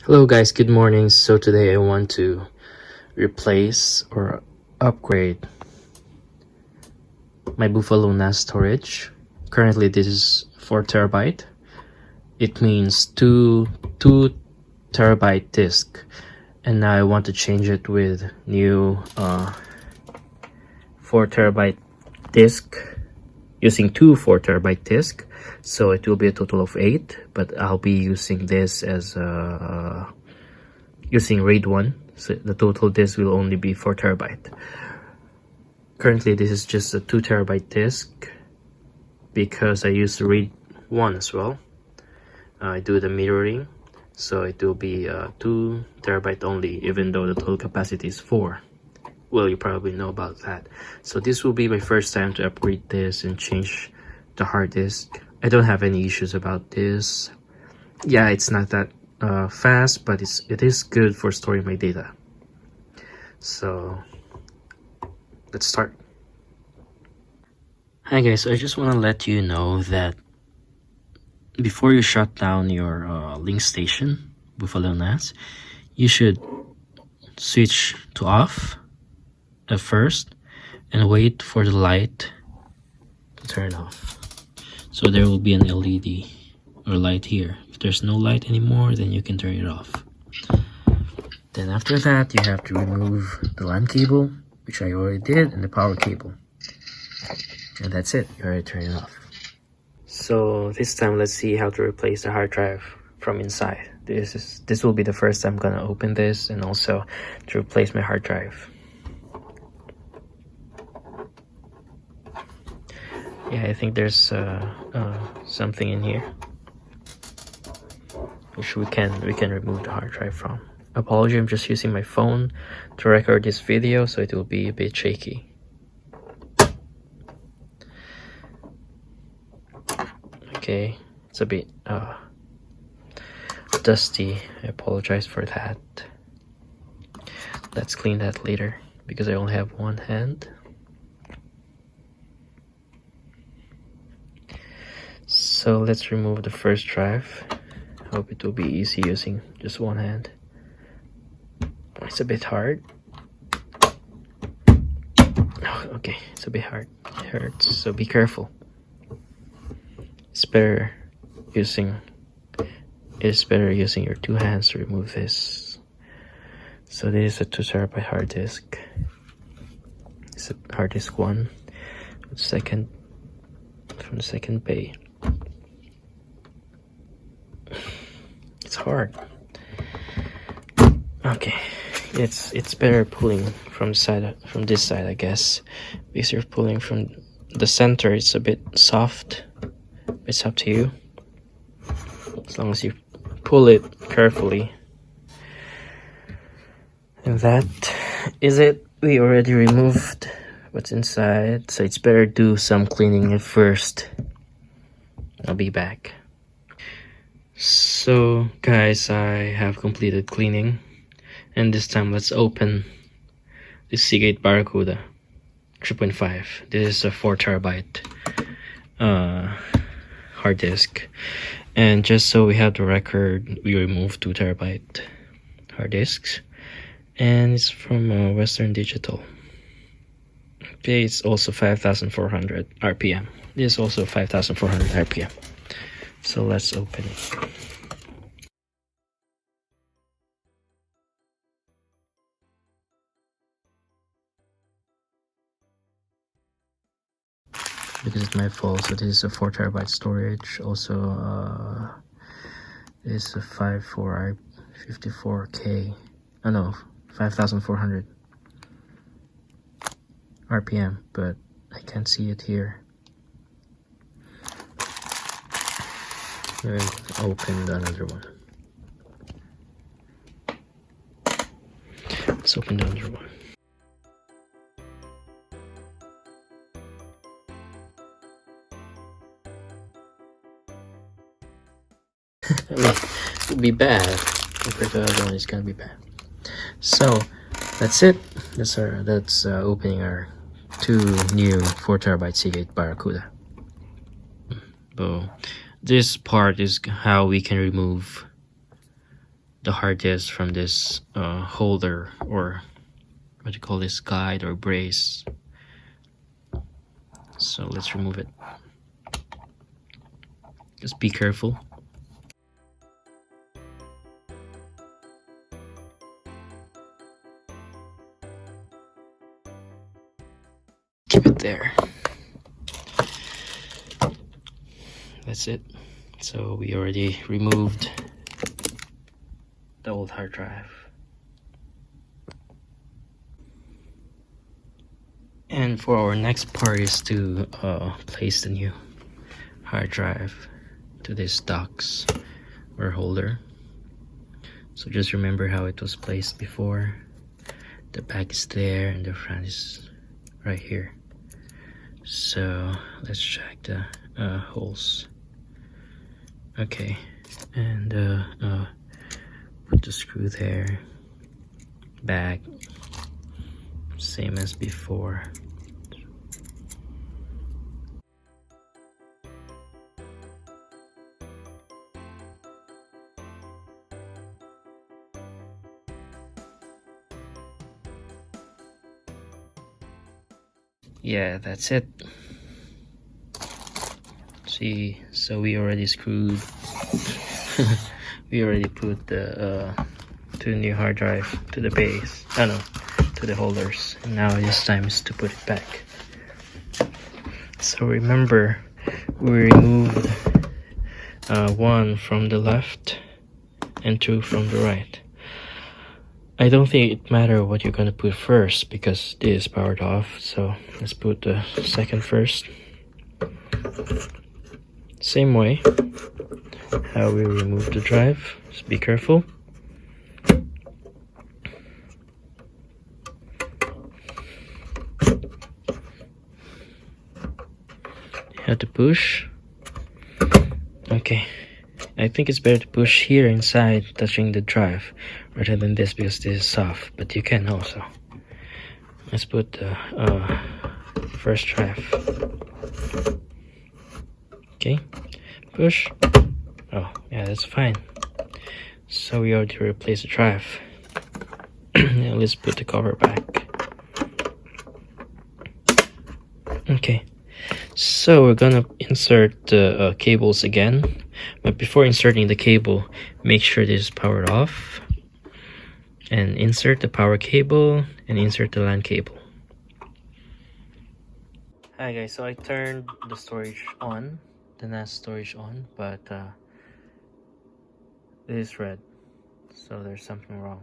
Hello guys, good morning. So today I want to replace or upgrade my Buffalo NAS storage. Currently this is 4 TB. It means two terabyte disk, and now I want to change it with new 4 TB disk, using two 4 TB disk. So it will be a total of 8, but I'll be using this as using RAID 1, so the total disk will only be 4 TB. Currently this is just a 2 TB disk because I use RAID 1 as well. I do the mirroring, so it will be 2 TB only, even though the total capacity is 4. Well, you probably know about that. So this will be my first time to upgrade this and change the hard disk. I don't have any issues about this. Yeah, it's not that fast, but it is good for storing my data. So let's start. Hi guys, I just want to let you know that before you shut down your LinkStation Buffalo NAS, you should switch to off at first and wait for the light to turn off. So there will be an LED or light here. If there's no light anymore, then you can turn it off. Then after that, you have to remove the LAN cable, which I already did, and the power cable. And that's it, you already turn it off. So this time, let's see how to replace the hard drive from inside. This will be the first time I'm gonna open this, and also to replace my hard drive. Yeah, I think there's something in here which we can remove the hard drive from. Apology, I'm just using my phone to record this video, so it will be a bit shaky. Okay, it's a bit dusty. I apologize for that. Let's clean that later because I only have one hand. So let's remove the first drive. Hope it will be easy using just one hand. It's a bit hard. Oh, okay, it's a bit hard. It hurts, so be careful. It's better using your two hands to remove this. So this is a 2 TB hard disk. It's a hard disk 1, from the second bay. It's hard. Okay, it's better pulling from this side, I guess, because you're pulling from the center. It's a bit soft. It's up to you, as long as you pull it carefully. And that is it. We already removed what's inside, so it's better do some cleaning at first. I'll be back. So guys, I have completed cleaning, and this time let's open the Seagate Barracuda 3.5. This is a 4 TB hard disk, and just so we have the record, we removed 2 TB hard disks, and it's from Western Digital. Okay, it's also 5,400 RPM. This is also 5,400 RPM. So let's open it. Because it's my fault. So this is a 4 TB storage. Also, this is a 54K. Oh no, 5,400 RPM, but I can't see it here. And open another one. Let's open the other one. I mean, it would be bad compared to the other one. It's gonna be bad. So that's it. That's opening our two new 4 TB Seagate Barracuda. So this part is how we can remove the hard disk from this holder, or what do you call this, guide or brace. So let's remove it. Just be careful. Keep it there. That's it. So we already removed the old hard drive. And for our next part is to place the new hard drive to this docks or holder. So just remember how it was placed before. The back is there and the front is right here. So let's check the holes. Okay, and put the screw there, back, same as before. Yeah, that's it. See, so we already screwed we already put the new hard drive to the base, to the holders, and now it's time to put it back. So remember, we removed one from the left and two from the right. I don't think it matters what you're gonna put first because this is powered off, so let's put the second first. Same way how we remove the drive. Just be careful. You have to push. Okay, I think it's better to push here inside, touching the drive, rather than this because this is soft, but you can also. Let's put the first drive. Okay, push. Oh, yeah, that's fine. So we already replaced the drive. Now let's put the cover back. Okay, so we're gonna insert the cables again, but before inserting the cable, make sure this is powered off, and insert the power cable and insert the LAN cable. Hi guys, so I turned the storage on, the NAS storage on, but it is red, so there's something wrong.